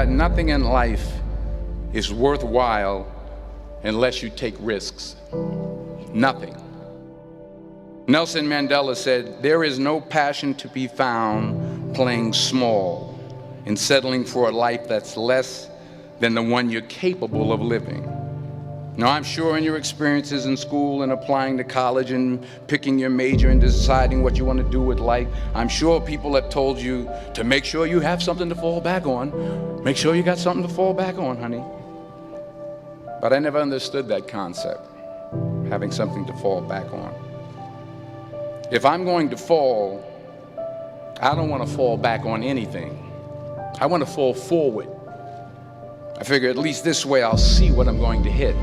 that nothing in life is worthwhile unless you take risks. Nothing. Nelson Mandela said, "There is no passion to be found playing small and settling for a life that's less than the one you're capable of living." Now, I'm sure in your experiences in school and applying to college and picking your major and deciding what you want to do with life, I'm sure people have told you to make sure you have something to fall back on. Make sure you got something to fall back on, honey. But I never understood that concept, having something to fall back on. If I'm going to fall, I don't want to fall back on anything. I want to fall forward. I figure at least this way I'll see what I'm going to hit.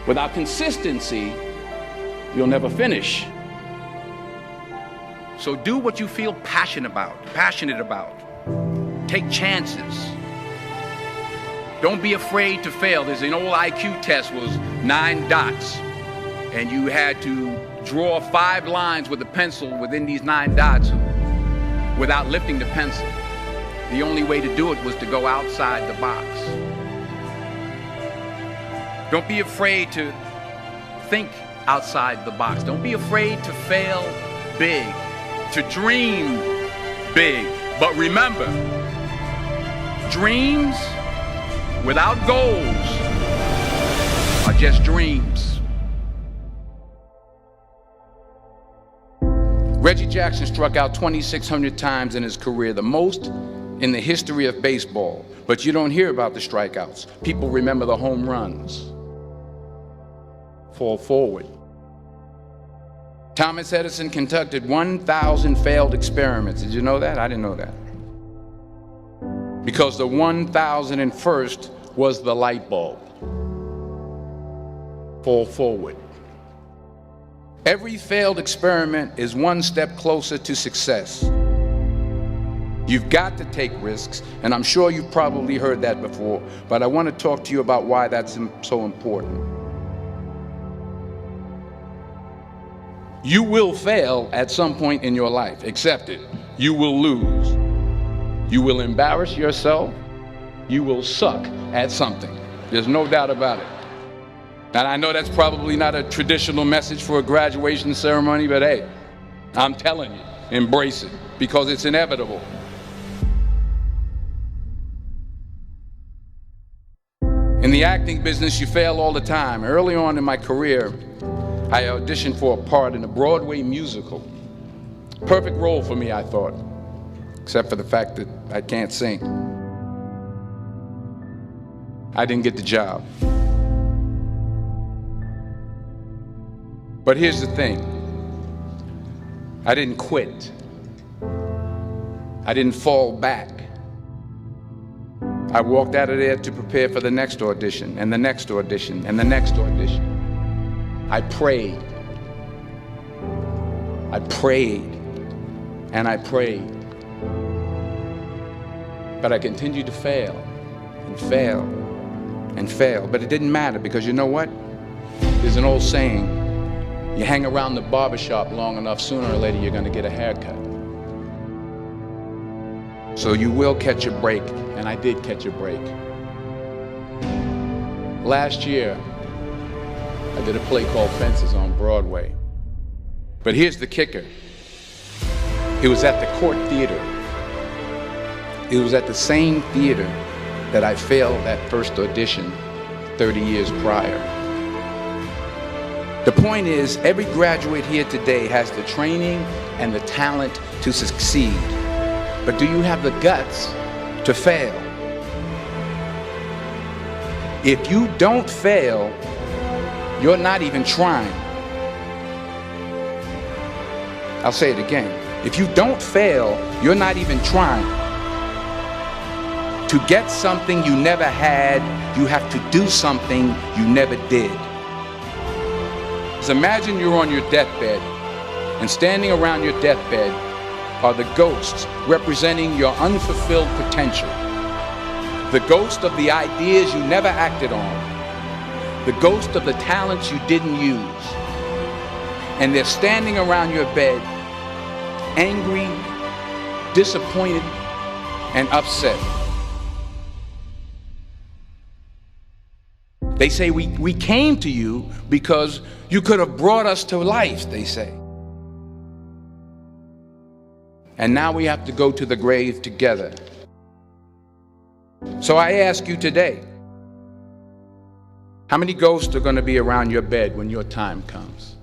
Without consistency, you'll never finish. So do what you feel passionate about. Take chances. Don't be afraid to fail. There's an old IQ test, was 9 dots, and you had to draw 5 lines with a pencil within these 9 dots without lifting the pencil. The only way to do it was to go outside the box. Don't be afraid to think outside the box. Don't be afraid to fail big, to dream big. But remember, dreams without goals are just dreams. Reggie Jackson struck out 2,600 times in his career, the most in the history of baseball. But you don't hear about the strikeouts. People remember the home runs. Fall forward. Thomas Edison conducted 1,000 failed experiments. Did you know that? I didn't know that. Because the 1,001st was the light bulb. Fall forward. Every failed experiment is one step closer to success. You've got to take risks, and I'm sure you've probably heard that before, but I want to talk to you about why that's so important. You will fail at some point in your life. Accept it. You will lose. You will embarrass yourself. You will suck at something. There's no doubt about it. And I know that's probably not a traditional message for a graduation ceremony, but hey, I'm telling you, embrace it, because it's inevitable. In the acting business, you fail all the time. Early on in my career, I auditioned for a part in a Broadway musical. Perfect role for me, I thought, except for the fact that I can't sing. I didn't get the job. But here's the thing. I didn't quit. I didn't fall back. I walked out of there to prepare for the next audition, and the next audition, and the next audition. I prayed. I prayed, and I prayed. But I continued to fail, and fail, and fail. But it didn't matter, because you know what? There's an old saying, you hang around the barbershop long enough, sooner or later you're going to get a haircut. So you will catch a break, and I did catch a break. Last year, I did a play called Fences on Broadway. But here's the kicker. It was at the Court Theater. It was at the same theater that I failed that first audition 30 years prior. The point is, every graduate here today has the training and the talent to succeed. But do you have the guts to fail? If you don't fail, you're not even trying. I'll say it again. If you don't fail, you're not even trying. To get something you never had, you have to do something you never did. So imagine you're on your deathbed, and standing around your deathbed are the ghosts representing your unfulfilled potential. The ghost of the ideas you never acted on. The ghost of the talents you didn't use. And they're standing around your bed, angry, disappointed, and upset. They say we came to you because you could have brought us to life, they say. And now we have to go to the grave together. So I ask you today, how many ghosts are going to be around your bed when your time comes?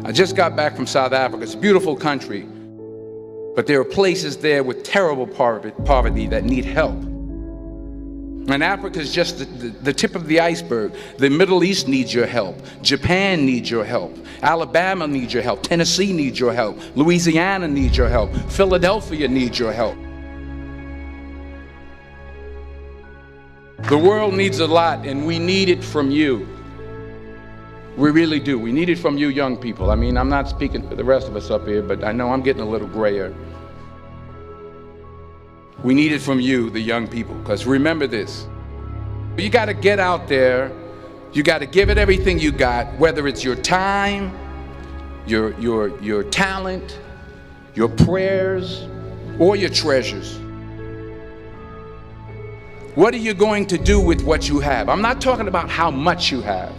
I just got back from South Africa. It's a beautiful country, but there are places there with terrible poverty that need help. And Africa is just the tip of the iceberg. The Middle East needs your help. Japan needs your help. Alabama needs your help. Tennessee needs your help. Louisiana needs your help. Philadelphia needs your help. The world needs a lot, and we need it from you. We really do. We need it from you young people. I mean, I'm not speaking for the rest of us up here, but I know I'm getting a little grayer. We need it from you, the young people, because remember this. You got to get out there. You got to give it everything you got, whether it's your time, your talent, your prayers, or your treasures. What are you going to do with what you have? I'm not talking about how much you have.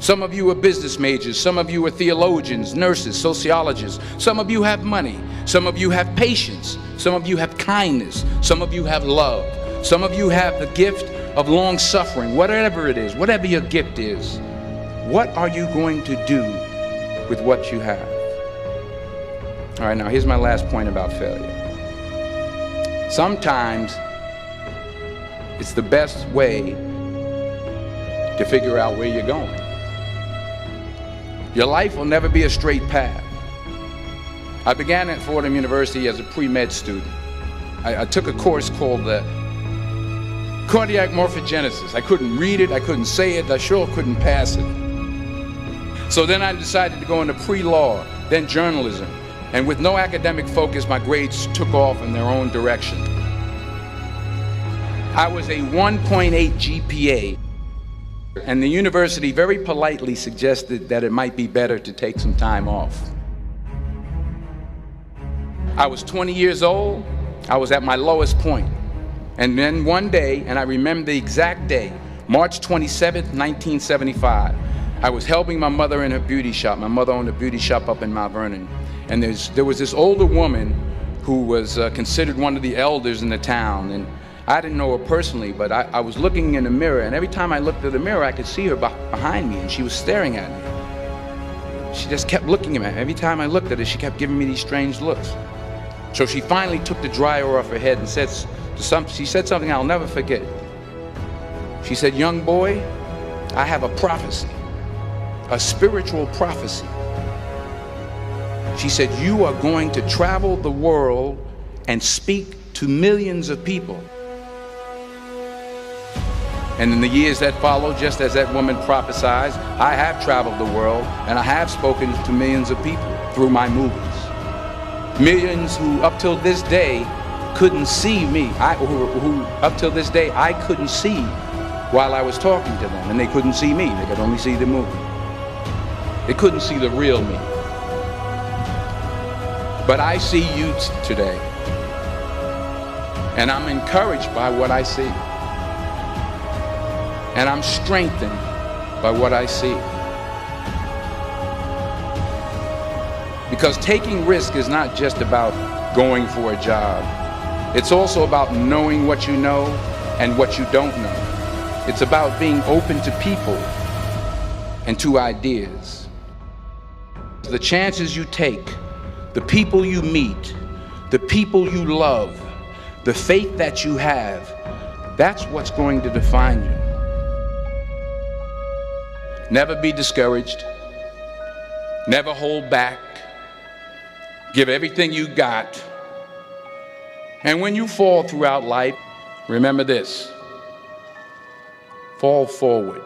Some of you are business majors, some of you are theologians, nurses, sociologists. Some of you have money, some of you have patience, some of you have kindness, some of you have love, some of you have the gift of long suffering. Whatever it is, whatever your gift is, what are you going to do with what you have? All right, now here's my last point about failure. Sometimes it's the best way to figure out where you're going. Your life will never be a straight path. I began at Fordham University as a pre-med student. I took a course called cardiac morphogenesis. I couldn't read it, I couldn't say it, I sure couldn't pass it. So then I decided to go into pre-law, then journalism. And with no academic focus, my grades took off in their own direction. I was a 1.8 GPA. And the university very politely suggested that it might be better to take some time off. I was 20 years old. I was at my lowest point. And then one day, and I remember the exact day, March 27th, 1975, I was helping my mother in her beauty shop. My mother owned a beauty shop up in Mount Vernon. And there was this older woman who was considered one of the elders in the town. And I didn't know her personally, but I was looking in the mirror, and every time I looked at the mirror, I could see her behind me, and she was staring at me. She just kept looking at me. Every time I looked at her, she kept giving me these strange looks. So she finally took the dryer off her head and she said something I'll never forget. She said, "Young boy, I have a prophecy, a spiritual prophecy." She said, "You are going to travel the world and speak to millions of people." And in the years that followed, just as that woman prophesied, I have traveled the world and I have spoken to millions of people through my movies. Millions who up till this day couldn't see me, who up till this day I couldn't see while I was talking to them, and they couldn't see me, they could only see the movie. They couldn't see the real me. But I see you today, and I'm encouraged by what I see. And I'm strengthened by what I see. Because taking risk is not just about going for a job. It's also about knowing what you know and what you don't know. It's about being open to people and to ideas. The chances you take, the people you meet, the people you love, the faith that you have, that's what's going to define you. Never be discouraged. Never hold back. Give everything you got. And when you fall throughout life, remember this: fall forward.